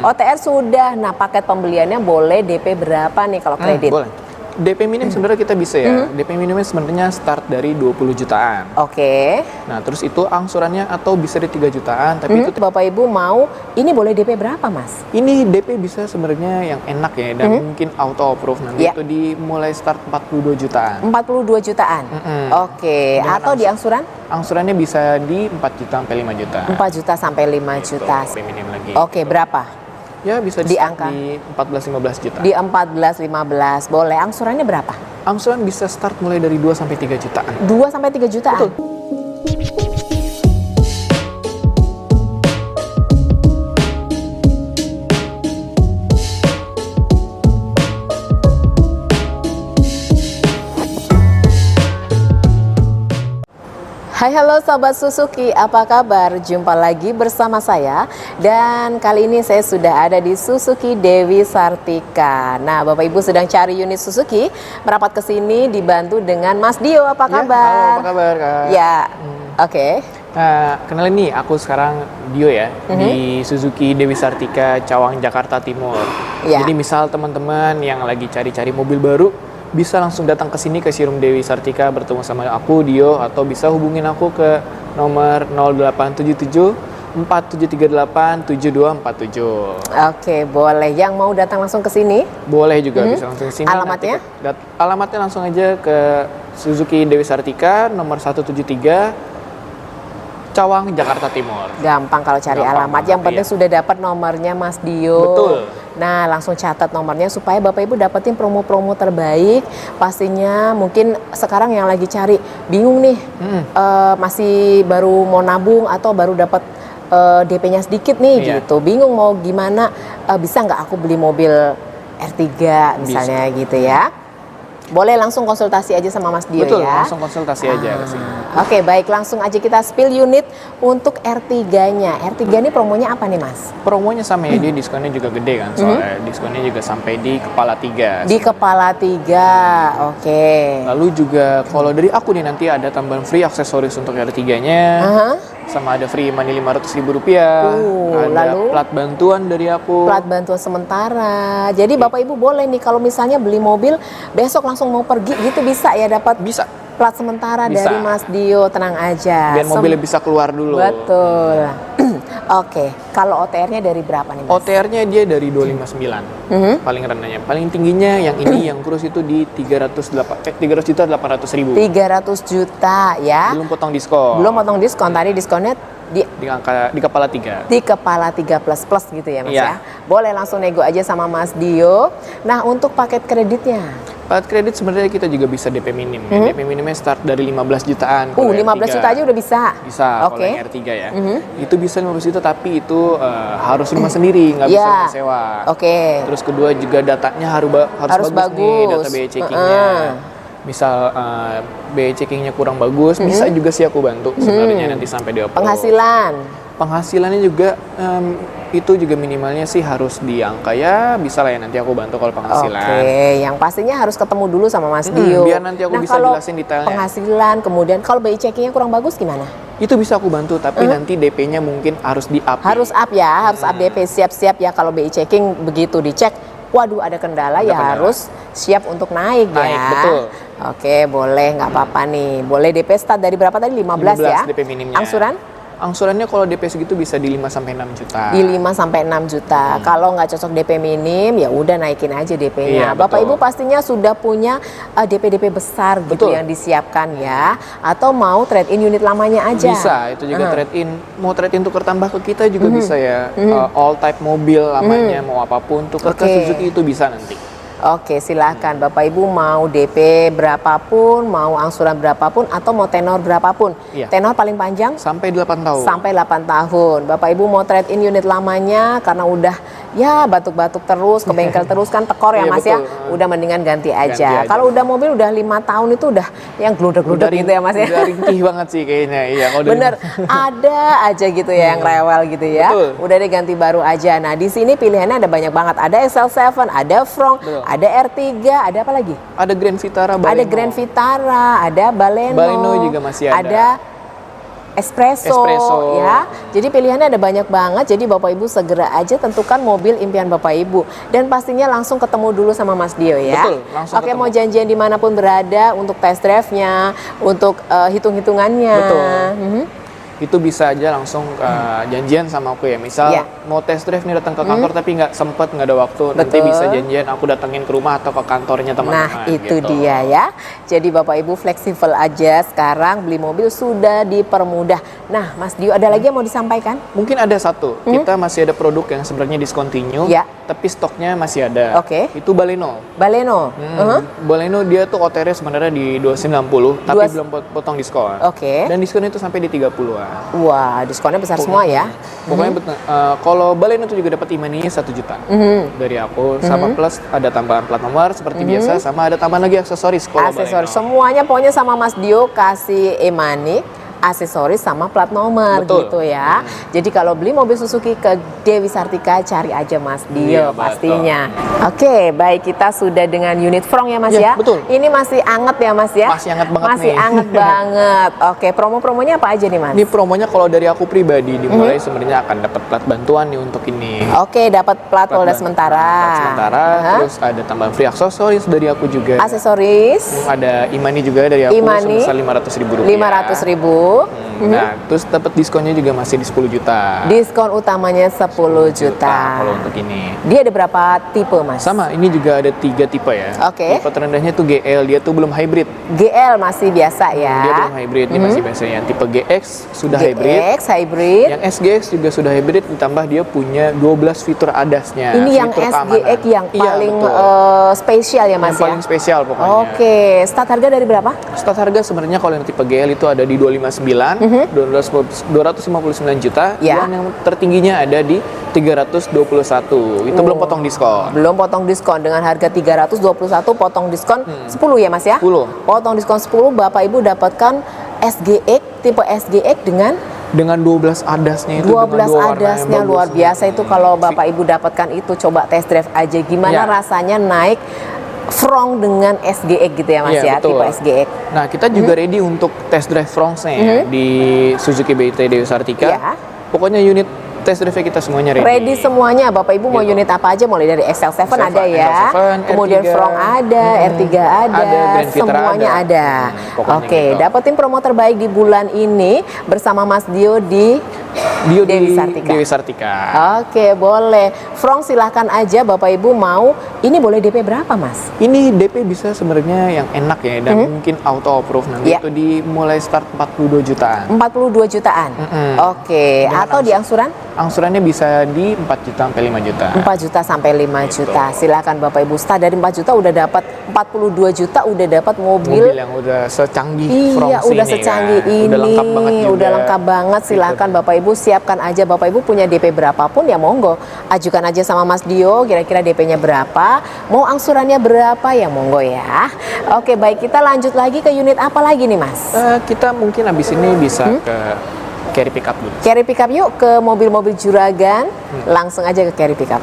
OTR sudah. Nah, paket pembeliannya boleh DP berapa nih kalau kredit? Boleh. DP minim sebenarnya kita bisa ya. DP minimnya sebenarnya start dari 20 jutaan. Oke. Nah, terus itu angsurannya atau bisa di 3 jutaan, tapi itu Bapak Ibu mau, ini boleh DP berapa, Mas? ini DP bisa sebenarnya yang enak ya dan mungkin auto approve nanti itu dimulai start 42 jutaan. 42 jutaan. Oke. Dengan Atau di angsuran? Angsurannya bisa di 4 juta sampai 5 juta. 4 juta sampai 5 juta. DP minim lagi. Oke, berapa? Ya bisa Di start angka? di 14-15 juta. Di 14-15. Boleh. Angsurannya berapa? Angsuran bisa start mulai dari 2 sampai 3 jutaan. 2 sampai 3 jutaan. Betul. Hai, halo Sobat Suzuki, apa kabar? Jumpa lagi bersama saya. Dan kali ini saya sudah ada di Suzuki Dewi Sartika. Nah, Bapak Ibu sedang cari unit Suzuki, merapat ke sini dibantu dengan Mas Dio. Apa kabar? Ya, halo, apa kabar, Kak? Ya, oke. Nah, kenalin nih, aku sekarang Dio ya, di Suzuki Dewi Sartika, Cawang, Jakarta Timur. Ya. Jadi misal teman-teman yang lagi cari-cari mobil baru, bisa langsung datang ke sini ke showroom Dewi Sartika bertemu sama aku, Dio, atau bisa hubungin aku ke nomor 0877 4738 7247. Oke, boleh. Yang mau datang langsung ke sini? Boleh juga bisa langsung ke sini. Alamatnya? Alamatnya langsung aja ke Suzuki Dewi Sartika nomor 173 Cawang, Jakarta Timur. Gampang kalau cari alamat. Yang penting sudah dapat nomornya Mas Dio. Betul. Nah, langsung catat nomornya supaya Bapak Ibu dapetin promo-promo terbaik. Pastinya mungkin sekarang yang lagi cari bingung nih, masih baru mau nabung atau baru dapat DP-nya sedikit nih gitu. Bingung mau gimana, bisa nggak aku beli mobil R3 misalnya gitu ya. Boleh langsung konsultasi aja sama Mas Dio. Betul, ya. langsung konsultasi aja ke sini. Oke, baik, langsung aja kita spill unit untuk R3-nya. R3 ini promonya apa nih, Mas? Promonya sama ya, dia diskonnya juga gede kan, soalnya diskonnya juga sampai di kepala 3. Di kepala 3, oke. Lalu juga kalau dari aku nih nanti ada tambahan free aksesoris untuk R3-nya. Sama ada free money Rp500.000. Ada lalu plat bantuan dari aku. Plat bantuan sementara. Jadi Bapak Ibu boleh nih kalau misalnya beli mobil besok langsung mau pergi gitu bisa ya dapat Bisa. plat sementara Bisa. dari Mas Dio, tenang aja. Biar mobilnya bisa keluar dulu. Betul. Oke, kalau OTR-nya dari berapa nih, Mas? OTR-nya dia dari 259. Paling renahnya. Paling tingginya yang ini yang kurus itu di 300.800.000. 300 juta ya. Belum potong diskon. Belum potong diskon. Tadi diskonnya di kepala 3. Di kepala 3 plus gitu ya, Mas ya. Iya. Boleh langsung nego aja sama Mas Dio. Nah, untuk paket kreditnya? Paket kredit sebenarnya kita juga bisa DP minim. DP minimnya start dari 15 jutaan. 15 juta aja udah bisa? Bisa, Oke. kalau yang R3 ya. Itu bisa 15 juta, tapi itu harus rumah sendiri, nggak bisa rumah sewa. Oke. Terus kedua juga datanya harus bagus nih, data BE checkingnya. Misal BE checkingnya kurang bagus, bisa juga sih aku bantu sebenarnya nanti sampai di approve. Penghasilannya juga itu juga minimalnya sih harus di angka ya bisa lah ya, nanti aku bantu kalau penghasilan. Oke, yang pastinya harus ketemu dulu sama Mas Dio. Biar nanti aku bisa jelasin detailnya. Penghasilan, kemudian kalau BI checkingnya kurang bagus gimana? Itu bisa aku bantu, tapi nanti DP-nya mungkin harus di-up. Harus up ya, harus up DP, siap-siap ya kalau BI checking begitu dicek. Waduh, ada kendala ya harus siap untuk naik ya. Betul. Oke, boleh, nggak apa-apa nih. Boleh DP start dari berapa tadi? 15 ya? DP minimnya. Angsurannya kalau DP segitu bisa di 5 sampai 6 juta. Di 5 sampai 6 juta. Kalau nggak cocok DP minim, ya udah naikin aja DP-nya. Iya, Bapak betul. Ibu pastinya sudah punya DP-DP besar gitu yang disiapkan ya. Atau mau trade-in unit lamanya aja. Bisa, itu juga trade-in. Mau trade-in tukar tambah ke kita juga bisa ya. All type mobil lamanya, mau apapun, tukar ke Suzuki itu bisa nanti. Oke, silahkan Bapak Ibu mau DP berapapun, mau angsuran berapapun, atau mau tenor berapapun. Iya. Tenor paling panjang? Sampai 8 tahun. Sampai 8 tahun. Bapak Ibu mau trade in unit lamanya karena udah ya batuk-batuk terus, ke bengkel terus kan tekor ya Mas ya. Udah mendingan ganti aja. Kalau udah mobil udah 5 tahun itu udah yang gludak-gludak gitu ya Mas ya. Udah ringkih banget sih kayaknya. Iya, bener, ada aja gitu ya yang rewel gitu ya. Betul. Udah deh ganti baru aja. Nah, di sini pilihannya ada banyak banget. Ada XL7, ada Front, ada R3, ada apa lagi? Ada Grand Vitara, Baleno. Ada Grand Vitara, ada Baleno. Baleno juga masih ada. Ada espresso, ya. Jadi pilihannya ada banyak banget. Jadi Bapak Ibu segera aja tentukan mobil impian Bapak Ibu dan pastinya langsung ketemu dulu sama Mas Dio ya. Betul, langsung Oke, ketemu. mau janjian dimanapun berada untuk test drive-nya, untuk hitung-hitungannya. Betul. Itu bisa aja langsung janjian sama aku ya. Misal Ya. mau test drive nih datang ke kantor tapi nggak sempet, nggak ada waktu. Nanti Betul. bisa janjian aku datengin ke rumah atau ke kantornya teman-teman. Nah, itu gitu. dia ya. Jadi Bapak Ibu fleksibel aja sekarang beli mobil sudah dipermudah. Nah, Mas Dio ada lagi yang mau disampaikan? Mungkin ada satu, kita masih ada produk yang sebenarnya discontinue, Ya. tapi stoknya masih ada. Oke. Itu Baleno. Baleno. Baleno dia tuh OTR sebenarnya di 290, tapi Dua- belum potong diskon. Oke. Dan diskon itu sampai di 30-an. Wah, diskonnya besar semua ya. Pokoknya kalau Baleno itu juga dapat e-money 1 juta dari aku, sama plus ada tambahan plat nomor seperti biasa, sama ada tambahan lagi aksesoris kalau Aksesoris Baleno. semuanya pokoknya sama Mas Dio kasih e-money, aksesoris sama plat nomor Betul. gitu ya. Jadi kalau beli mobil Suzuki ke Dewi Sartika cari aja Mas Dio Iya, betul. pastinya. Oke, baik kita sudah dengan unit Frong ya Mas ya. Ya, betul. Ini masih anget ya Mas ya. Masih anget banget Masih nih. anget banget. Oke, promo-promonya apa aja nih Mas? Ini promonya kalau dari aku pribadi dimulai sebenarnya akan dapat plat bantuan nih untuk ini. Oke, dapat plat Polda sementara. Plat sementara, terus ada tambahan free aksesoris dari aku juga. Aksesoris Ada e-money juga dari aku E-money. sebesar Rp500.000. 500.000. Nah, terus dapat diskonnya juga masih di 10 juta. Diskon utamanya 10 juta. Kalau untuk ini. Dia ada berapa tipe Mas? Sama, ini juga ada 3 tipe ya. Oke. Tipe terendahnya tuh GL, dia tuh belum hybrid. GL masih biasa ya. Dia belum hybrid, ini masih biasa. Yang tipe GX sudah hybrid. GX hybrid. Yang SGX juga sudah hybrid, ditambah dia punya 12 fitur ADAS-nya. Ini yang fitur SGX keamanan. yang Iya, paling betul. spesial ya Mas Yang paling ya. spesial pokoknya. Oke, start harga dari berapa? Start harga sebenarnya kalau yang tipe GL itu ada di 259, 259 juta. Ya. Dan yang tertingginya ada di 321. Itu belum potong diskon. Belum potong diskon dengan harga 321 potong diskon 10 ya Mas ya? 10. Potong diskon 10 Bapak Ibu dapatkan SGX tipe SGX dengan 12 ADAS-nya itu 12 dengan 2 warna ADAS-nya yang luar bagus. biasa itu kalau Bapak Ibu dapatkan itu coba test drive aja gimana Ya. rasanya naik Frong dengan SGX gitu ya Mas ya, Iya, betul. tipe SGX. Nah, kita juga ready untuk test drive Fronx-nya ya, di Suzuki BT Dewi Sartika. Ya. Pokoknya unit test drive kita semuanya ready. Ready semuanya, Bapak Ibu mau Gitu. unit apa aja, mulai dari XL7 ada ya, XL7, kemudian R3, Frong ada, R3 ada, Grand Vitara semuanya ada. pokoknya Oke, gitu. dapetin promo terbaik di bulan ini bersama Mas Dio di Dio Dewi di Sartika. Dewi Sartika. Oke, boleh. Frong silahkan aja Bapak Ibu mau, ini boleh DP berapa Mas? Ini DP bisa sebenarnya yang enak ya, dan mungkin auto approve nanti Ya. itu dimulai start 42 jutaan. 42 jutaan. Oke, Dengan atau di angsuran? Angsurannya bisa di 4 juta sampai 5 juta. 4 juta sampai 5 juta. Silakan Bapak Ibu, start dari 4 juta udah dapat 42 juta udah dapat Mobil yang udah secanggih Iya, Fronx udah ini secanggi kan. ini. Udah lengkap banget juga. Udah lengkap banget. Silakan Bapak Ibu siapkan aja. Bapak Ibu punya DP berapapun ya monggo. Ajukan aja sama Mas Dio kira-kira DP-nya berapa, mau angsurannya berapa ya monggo ya. Oke, baik kita lanjut lagi ke unit apa lagi nih Mas? Kita mungkin abis ini bisa ke carry pickup dulu. Carry pickup yuk ke mobil-mobil juragan. Langsung aja ke carry pickup.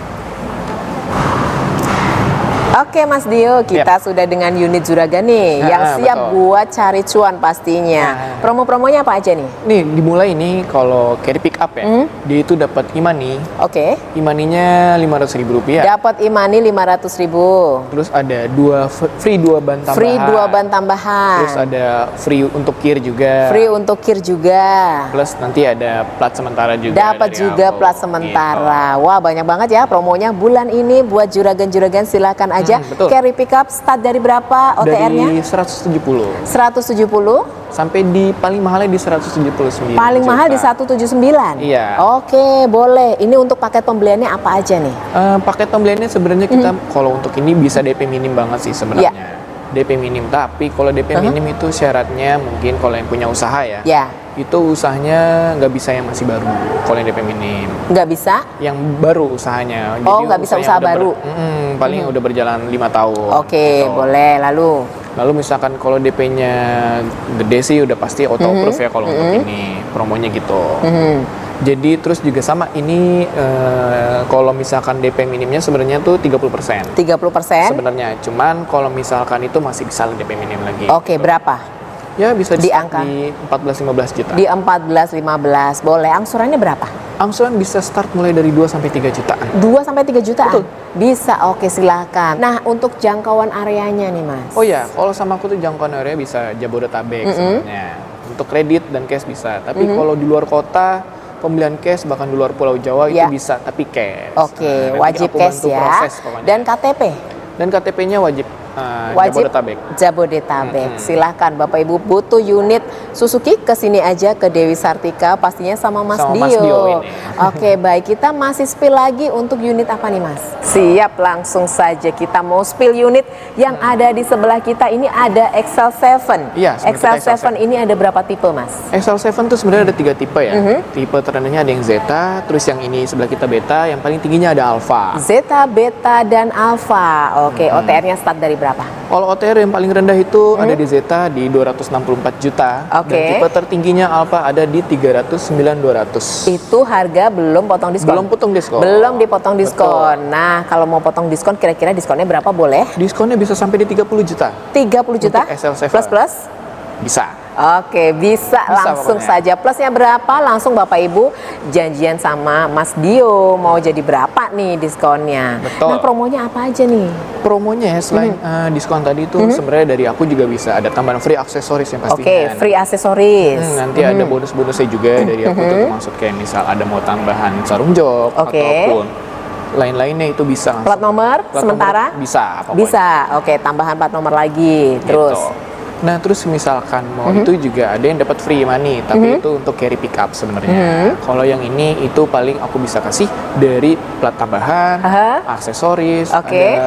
Oke Mas Dio, kita sudah dengan unit juragan nih yang siap betul. buat cari cuan pastinya. Promo-promonya apa aja nih? Nih dimulai ini kalau carry pickup ya, dia itu dapat e-money. Oke. E-money-nya Rp500.000. Dapat e-money 500.000. Terus ada free 2 ban tambahan. Free 2 ban tambahan. Terus ada free untuk kir juga. Free untuk kir juga. Plus nanti ada plat sementara juga. Dapat dari juga aku. plat sementara. Gitu. Wah, banyak banget ya promonya bulan ini buat juragan-juragan silakan aja. Betul. Carry pickup start dari berapa OTR-nya? Dari 170 170. sampai di paling mahalnya di 179. Paling mahal di juta. 179. Iya. Oke, boleh. Ini untuk paket pembeliannya apa aja nih? Paket pembeliannya sebenarnya kita kalau untuk ini bisa DP minim banget sih sebenarnya. DP minim, tapi kalau DP minim itu syaratnya mungkin kalau yang punya usaha ya. Ya, Itu usahanya nggak bisa yang masih baru kalau yang DP minim. nggak bisa. Yang baru usahanya. Oh, nggak bisa yang usaha udah baru. paling udah berjalan 5 tahun. Oke, gitu. boleh. Lalu Lalu misalkan kalau DP-nya gede sih udah pasti auto approve ya kalau untuk ini promonya gitu. Jadi terus juga sama ini kalau misalkan DP minimnya sebenarnya tuh 30%. 30%. Sebenarnya cuman kalau misalkan itu masih bisa DP minim lagi. Oke, berapa? Ya bisa Di start angka? di 14-15 juta. Di 14-15. Boleh. Angsurannya berapa? Angsuran bisa start mulai dari 2 sampai 3 jutaan. 2 sampai 3 jutaan? Betul. Bisa, oke silakan. Nah, untuk jangkauan areanya nih Mas. Oh ya, kalau sama aku tuh jangkauan area bisa Jabodetabek sebenarnya. Untuk kredit dan cash bisa. Tapi kalau di luar kota, pembelian cash bahkan di luar Pulau Jawa Ya. itu bisa, tapi cash. Oke, Nah, nanti wajib aku cash bantu ya. proses pokoknya. Dan KTP? Dan KTP-nya wajib Wajib Jabodetabek. Jabodetabek. Silahkan Bapak Ibu butuh unit Suzuki, kesini aja ke Dewi Sartika, pastinya sama Mas Sama Dio. Mas Dio ini. Oke, baik, kita masih spill lagi untuk unit apa nih Mas? Siap, langsung saja kita mau spill unit yang ada di sebelah kita. Ini ada XL7. Iya, sebenarnya XL7 ini ada berapa tipe Mas? XL7 tuh sebenarnya ada 3 tipe ya. Tipe terendahnya ada yang Zeta, terus yang ini sebelah kita Beta, yang paling tingginya ada Alpha. Zeta, Beta, dan Alpha. Oke, OTR-nya start dari berapa? Kalau OTR yang paling rendah itu ada di Zeta di 264 juta. Oke. Dan tipe tertingginya Alpha ada di 309.200. Itu harga belum potong diskon? Belum potong diskon. Belum dipotong diskon. Nah, kalau mau potong diskon kira-kira diskonnya berapa boleh? Diskonnya bisa sampai di 30 juta. 30 juta? Untuk XL7. Plus? Bisa. Oke, bisa langsung pokoknya. saja. Plusnya berapa? Langsung Bapak Ibu janjian sama Mas Dio. Mau jadi berapa nih diskonnya? Betul. Nah, promonya apa aja nih? Promonya ya, selain diskon tadi itu sebenarnya dari aku juga bisa ada tambahan free aksesoris yang pastinya. Oke, free aksesoris. Nanti ada bonus-bonusnya juga dari aku tuh, termasuk kayak misal ada mau tambahan sarung jok Oke. ataupun lain-lainnya itu bisa langsung. Plat nomor Plat sementara? nomor bisa pokoknya. Bisa. Oke, tambahan plat nomor lagi. Terus Gitu. Nah terus misalkan mau itu juga ada yang dapat free money, tapi itu untuk carry pickup sebenarnya. Kalau yang ini itu paling aku bisa kasih dari plat tambahan, aksesoris, Oke.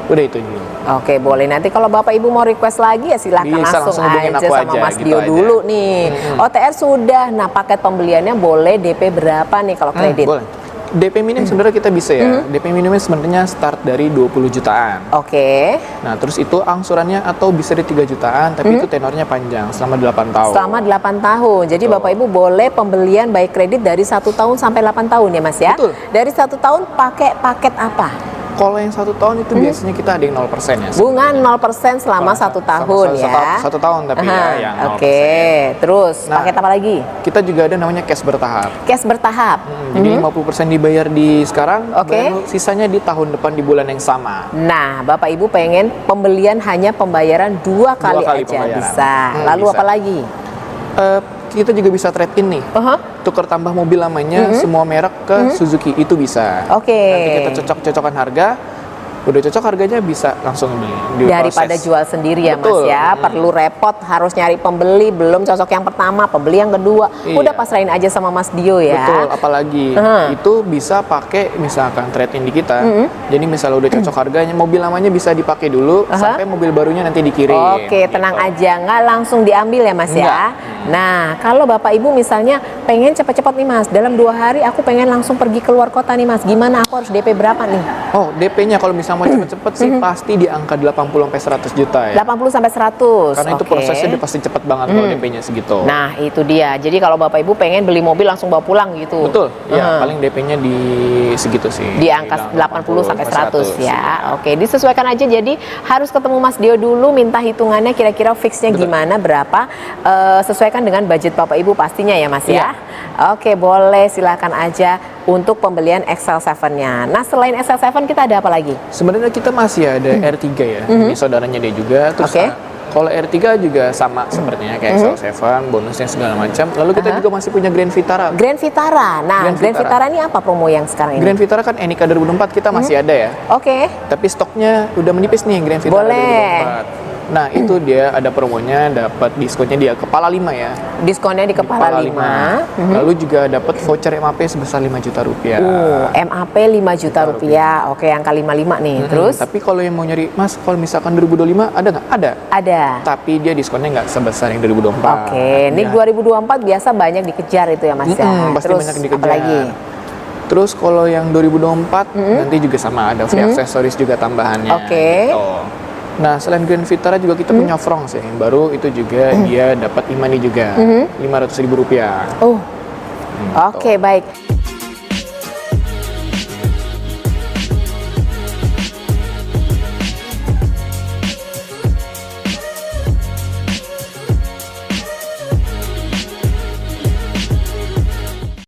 udah itu dulu. Oke, boleh. Nanti kalau Bapak Ibu mau request lagi ya silahkan Bisa, langsung hubungin aja aku sama aja, Mas gitu Dio aja. dulu nih. OTR sudah. Nah, paket pembeliannya boleh DP berapa nih kalau kredit? Boleh. DP minim sebenarnya kita bisa ya. DP minimnya sebenarnya start dari 20 jutaan. Oke. Nah, terus itu angsurannya atau bisa di 3 jutaan, tapi itu tenornya panjang selama 8 tahun. Selama 8 tahun. Jadi Betul. Bapak Ibu boleh pembelian baik kredit dari 1 tahun sampai 8 tahun ya Mas ya? Betul. Dari 1 tahun pakai paket apa? Kalau yang 1 tahun itu biasanya kita ada yang 0% ya. Bunga 0% selama 1 tahun ya. 1 tahun tapi ya yang 0%. Oke. Terus Nah, paket apa lagi? Kita juga ada namanya cash bertahap. Cash bertahap. Jadi 50% dibayar di sekarang, Oke. baru sisanya di tahun depan di bulan yang sama. Nah, Bapak Ibu pengen pembelian hanya pembayaran 2 kali kali aja pembayaran. bisa. Lalu Bisa. apa lagi? Kita juga bisa trade in nih. Tukar tambah mobil lamanya semua merek ke Suzuki itu bisa. Oke. Nanti kita cocok-cocokan harga. Udah cocok harganya bisa langsung beli. Daripada jual sendiri ya Betul. Mas ya, perlu repot harus nyari pembeli, belum cocok yang pertama, pembeli yang kedua, Iya. udah pasrahin aja sama Mas Dio ya. Betul, apalagi itu bisa pakai misalkan trade in di kita. Jadi misalnya udah cocok harganya, mobil lamanya bisa dipakai dulu sampai mobil barunya nanti dikirim. Oke, tenang gitu. aja, nggak langsung diambil ya Mas ya. Nah, kalau Bapak Ibu misalnya pengen cepat-cepat nih Mas, dalam 2 hari aku pengen langsung pergi keluar kota nih Mas, gimana aku harus DP berapa nih? Oh, DP-nya kalau misalnya mau cepet-cepet sih pasti di angka 80 sampai 100 juta ya. 80 sampai 100. Karena itu Oke. prosesnya udah pasti cepet banget kalau DP-nya segitu. Nah, itu dia. Jadi kalau Bapak Ibu pengen beli mobil langsung bawa pulang gitu. Betul. Ya, paling DP-nya di segitu sih. Di angka 80 sampai 100 ya. Oke, disesuaikan aja. Jadi harus ketemu Mas Dio dulu, minta hitungannya kira-kira fixnya gimana, berapa. Sesuaikan dengan budget Bapak Ibu pastinya ya Mas ya. Oke, boleh, silakan aja untuk pembelian XL7-nya. Nah, selain XL7 kita ada apa lagi? Sebenarnya kita masih ada R3 ya. Ini saudaranya dia juga. Terus Oke. kalau R3 juga sama sepertinya kayak XL7, bonusnya segala macam. Lalu kita juga masih punya Grand Vitara. Grand Vitara. Nah, Grand Grand Vitara. Vitara ini apa promo yang sekarang ini? Grand Vitara kan Enica 2004 kita masih ada ya. Oke. Tapi stoknya udah menipis nih Grand Vitara Boleh. 2004. Nah, itu dia ada promonya, dapat diskonnya dia kepala 5 ya. Diskonnya di kepala 5. Lalu juga dapat voucher MAP sebesar 5 juta rupiah. MAP 5 juta rupiah. Oke, angka 55 nih. Terus Tapi kalau yang mau nyari, Mas, kalau misalkan 2025 ada nggak? Ada. ada. Tapi dia diskonnya nggak sebesar yang 2024. Oke, ini Ya. 2024 biasa banyak dikejar itu ya Mas ya. Pasti Terus banyak dikejar. apa lagi? Terus kalau yang 2024 nanti juga sama ada free aksesoris juga tambahannya. Oke. Gitu. Nah, selain Grand Vitara juga kita punya Fronx ya, yang baru itu juga dia dapat e-money juga, 500.000 rupiah. Oh, oke baik.